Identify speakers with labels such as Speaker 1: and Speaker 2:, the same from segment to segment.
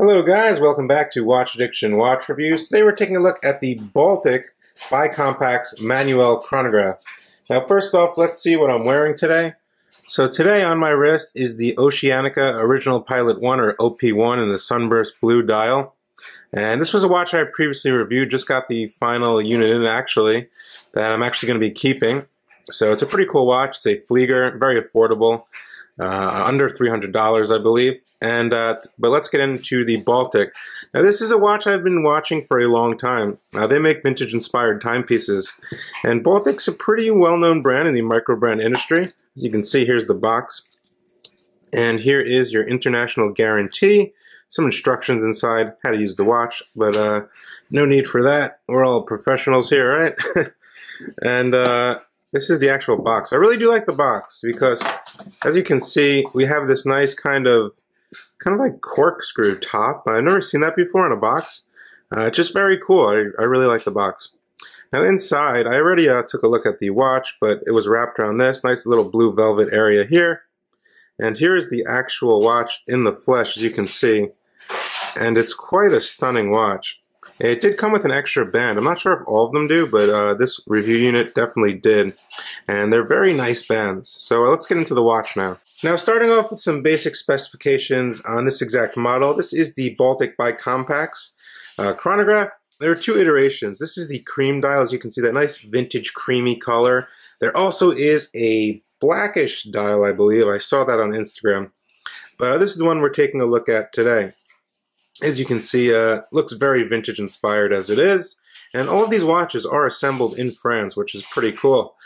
Speaker 1: Hello guys, welcome back to Watch Addiction Watch Reviews. Today we're taking a look at the BALTIC BiCompax Manuel Chronograph. Now first off, let's see what I'm wearing today. So today on my wrist is the Oceanica Original Pilot 1 or OP1 in the Sunburst Blue dial. And this was a watch I previously reviewed, just got the final unit in actually, that I'm actually going to be keeping. So it's a pretty cool watch. It's a Flieger, very affordable, under $300 I believe. And but let's get into the BALTIC. Now this is a watch I've been watching for a long time. They make vintage inspired timepieces, and BALTIC's a pretty well-known brand in the micro brand industry. As you can see, here's the box, and here is your international guarantee, some instructions inside how to use the watch, but no need for that. We're all professionals here, right? And this is the actual box. I really do like the box because, as you can see, we have this nice kind of like corkscrew top. I've never seen that before in a box. It's just very cool. I really like the box. Now inside, I already took a look at the watch, but it was wrapped around this nice little blue velvet area here. And here is the actual watch in the flesh, as you can see. And it's quite a stunning watch. It did come with an extra band. I'm not sure if all of them do, but this review unit definitely did. And they're very nice bands. So let's get into the watch now. Now starting off with some basic specifications on this exact model. This is the BALTIC BiCompax chronograph. There are two iterations. This is the cream dial, as you can see, that nice vintage creamy color. There also is a blackish dial, I believe. I saw that on Instagram. But this is the one we're taking a look at today. As you can see, looks very vintage inspired as it is. And all of these watches are assembled in France, which is pretty cool.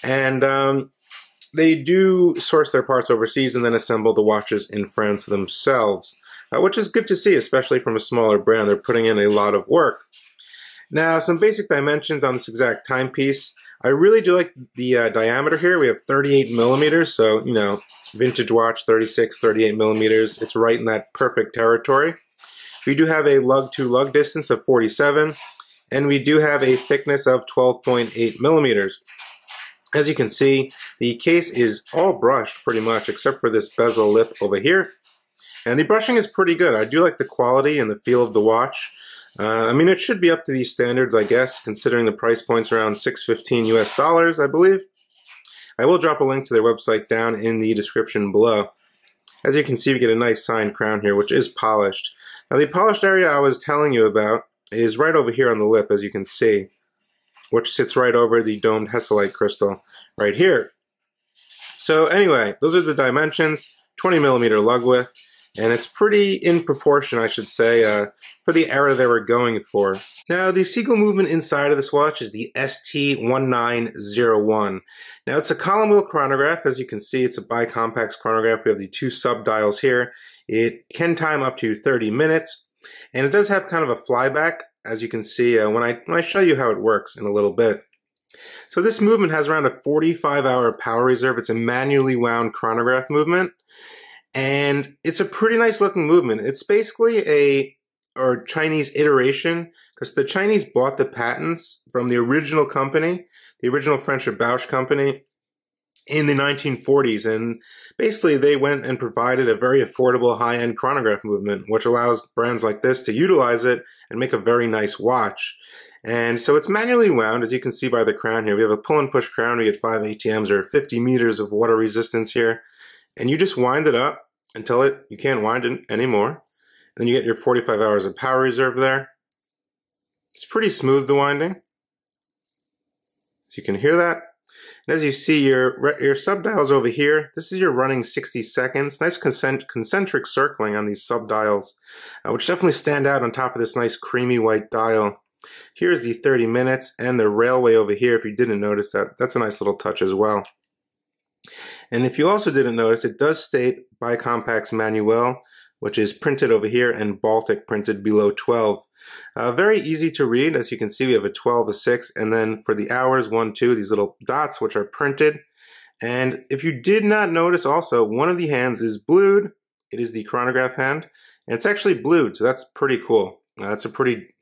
Speaker 1: And they do source their parts overseas and then assemble the watches in France themselves, which is good to see, especially from a smaller brand. They're putting in a lot of work. Now, some basic dimensions on this exact timepiece. I really do like the diameter here. We have 38 millimeters, so, you know, vintage watch, 36, 38 millimeters. It's right in that perfect territory. We do have a lug-to-lug distance of 47, and we do have a thickness of 12.8 millimeters. As you can see, the case is all brushed pretty much, except for this bezel lip over here. And the brushing is pretty good. I do like the quality and the feel of the watch. I mean, it should be up to these standards, I guess, considering the price point's around $615 US, I believe. I will drop a link to their website down in the description below. As you can see, we get a nice signed crown here, which is polished. Now, the polished area I was telling you about is right over here on the lip, as you can see, which sits right over the domed Hesselite crystal right here. So anyway, those are the dimensions, 20 millimeter lug width, and it's pretty in proportion, I should say, for the era they were going for. Now, the siegel movement inside of this watch is the ST1901. Now, it's a column wheel chronograph. As you can see, it's a BiCompax chronograph. We have the two sub dials here. It can time up to 30 minutes, and it does have kind of a flyback, as you can see when I show you how it works in a little bit. So this movement has around a 45-hour power reserve. It's a manually wound chronograph movement, and it's a pretty nice looking movement. It's basically a Chinese iteration, because the Chinese bought the patents from the original company, the original French Bausch company, in the 1940s, and basically they went and provided a very affordable high-end chronograph movement, which allows brands like this to utilize it and make a very nice watch. And so it's manually wound, as you can see by the crown here. We have a pull and push crown. We get 5 ATMs or 50 meters of water resistance here, and you just wind it up until you can't wind it anymore. Then you get your 45 hours of power reserve there. It's pretty smooth, the winding, so you can hear that. And as you see, your subdials over here, this is your running 60 seconds. Nice concentric circling on these subdials, which definitely stand out on top of this nice creamy white dial. Here's the 30 minutes and the railway over here. If you didn't notice that, that's a nice little touch as well. And if you also didn't notice, it does state BiCompax Manuel, which is printed over here, and BALTIC printed below 12. Very easy to read. As you can see, we have a 12, a 6, and then for the hours, 1, 2, these little dots, which are printed. And if you did not notice also, one of the hands is blued. It is the chronograph hand, and it's actually blued, so that's pretty cool. It's a pretty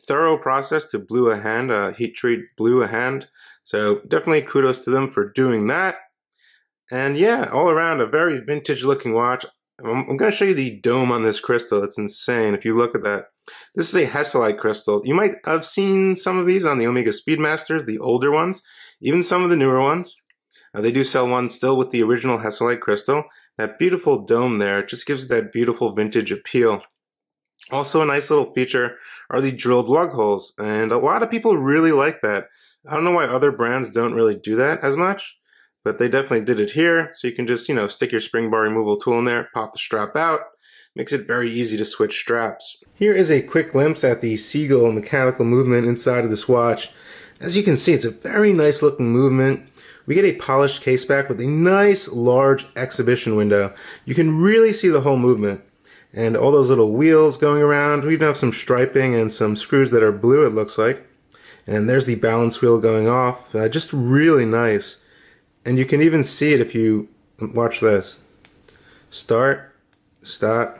Speaker 1: thorough process to blue a hand, heat treat blue a hand. So definitely kudos to them for doing that. And yeah, all around a very vintage looking watch. I'm going to show you the dome on this crystal. It's insane if you look at that. This is a Hesalite crystal. You might have seen some of these on the Omega Speedmasters, the older ones, even some of the newer ones. They do sell one still with the original Hesalite crystal. That beautiful dome there, it just gives it that beautiful vintage appeal. Also a nice little feature are the drilled lug holes, and a lot of people really like that. I don't know why other brands don't really do that as much, but they definitely did it here. So you can just, stick your spring bar removal tool in there, pop the strap out. Makes it very easy to switch straps. Here is a quick glimpse at the seagull mechanical movement inside of this watch. As you can see, it's a very nice looking movement. We get a polished case back with a nice large exhibition window. You can really see the whole movement. And all those little wheels going around. We even have some striping and some screws that are blue, it looks like. And there's the balance wheel going off. Just really nice. And you can even see it if you watch this. Start, stop,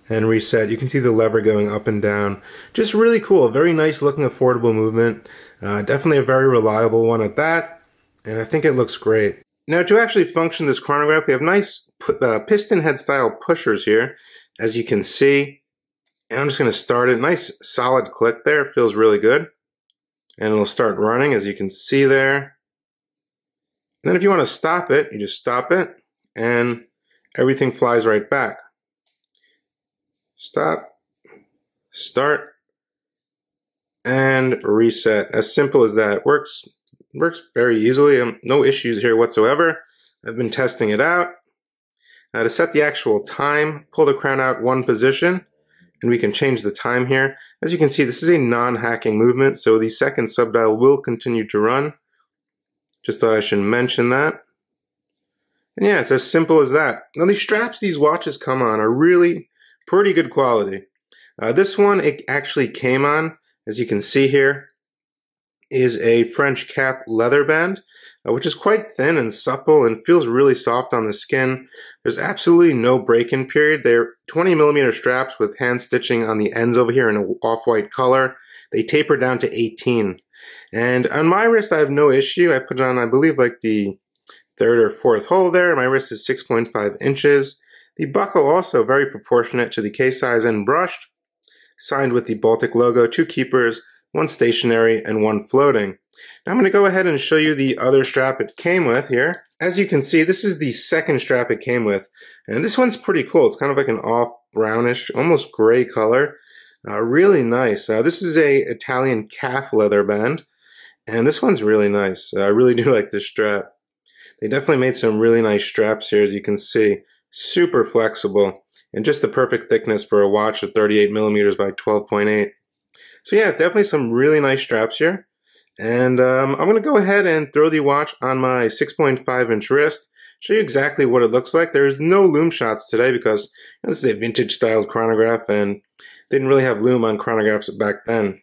Speaker 1: and reset. You can see the lever going up and down. Just really cool. Very nice looking affordable movement. Definitely a very reliable one at that. And I think it looks great. Now to actually function this chronograph, we have nice piston head style pushers here, as you can see. And I'm just going to start it. Nice solid click there. It feels really good. And it'll start running, as you can see there. Then if you want to stop it, you just stop it, and everything flies right back. Stop, start, and reset. As simple as that. Works very easily. No issues here whatsoever. I've been testing it out. Now to set the actual time, pull the crown out one position, and we can change the time here. As you can see, this is a non-hacking movement, so the second subdial will continue to run. Just thought I should mention that. And yeah, it's as simple as that. Now the straps these watches come on are really pretty good quality. This one, it actually came on, as you can see here, is a French calf leather band, which is quite thin and supple and feels really soft on the skin. There's absolutely no break-in period. They're 20mm straps with hand stitching on the ends over here in an off-white color. They taper down to 18. And on my wrist, I have no issue. I put it on, I believe, like the third or fourth hole there. My wrist is 6.5 inches. The buckle also very proportionate to the case size and brushed. Signed with the Baltic logo, 2 keepers, 1 stationary and 1 floating. Now I'm going to go ahead and show you the other strap it came with here. As you can see, this is the second strap it came with. And this one's pretty cool. It's kind of like an off brownish, almost gray color. Really nice. This is a Italian calf leather band. And this one's really nice. I really do like this strap. They definitely made some really nice straps here, as you can see. Super flexible. And just the perfect thickness for a watch of 38mm by 12.8. So yeah, definitely some really nice straps here. And I'm going to go ahead and throw the watch on my 6.5-inch wrist. Show you exactly what it looks like. There's no loom shots today because this is a vintage styled chronograph and they didn't really have loom on chronographs back then.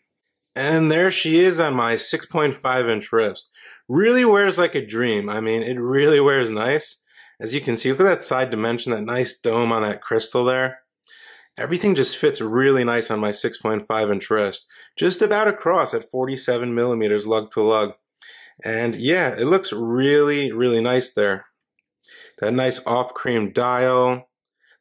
Speaker 1: And there she is on my 6.5-inch wrist. Really wears like a dream. I mean, it really wears nice. As you can see, look at that side dimension, that nice dome on that crystal there. Everything just fits really nice on my 6.5-inch wrist. Just about across at 47mm lug to lug. And yeah, it looks really, really nice there. That nice off-cream dial,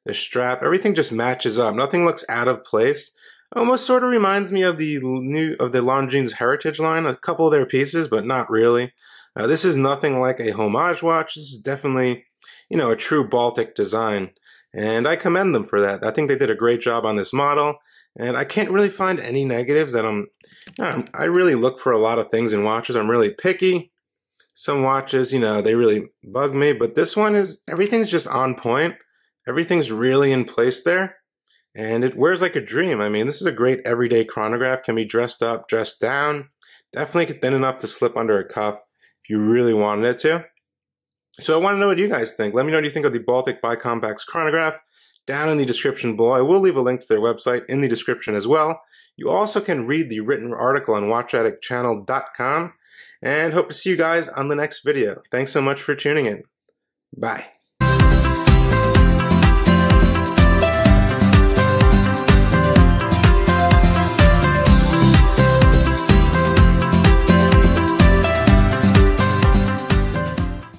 Speaker 1: the strap, everything just matches up. Nothing looks out of place. Almost sort of reminds me of the Longines Heritage line, a couple of their pieces, but not really. This is nothing like a homage watch. This is definitely, a true Baltic design. And I commend them for that. I think they did a great job on this model. And I can't really find any negatives that I really look for a lot of things in watches. I'm really picky. Some watches, they really bug me. But this one everything's just on point. Everything's really in place there. And it wears like a dream. I mean, this is a great everyday chronograph. Can be dressed up, dressed down. Definitely thin enough to slip under a cuff if you really wanted it to. So I want to know what you guys think. Let me know what you think of the BALTIC BiCompax chronograph down in the description below. I will leave a link to their website in the description as well. You also can read the written article on watchaddiction.com and hope to see you guys on the next video. Thanks so much for tuning in. Bye.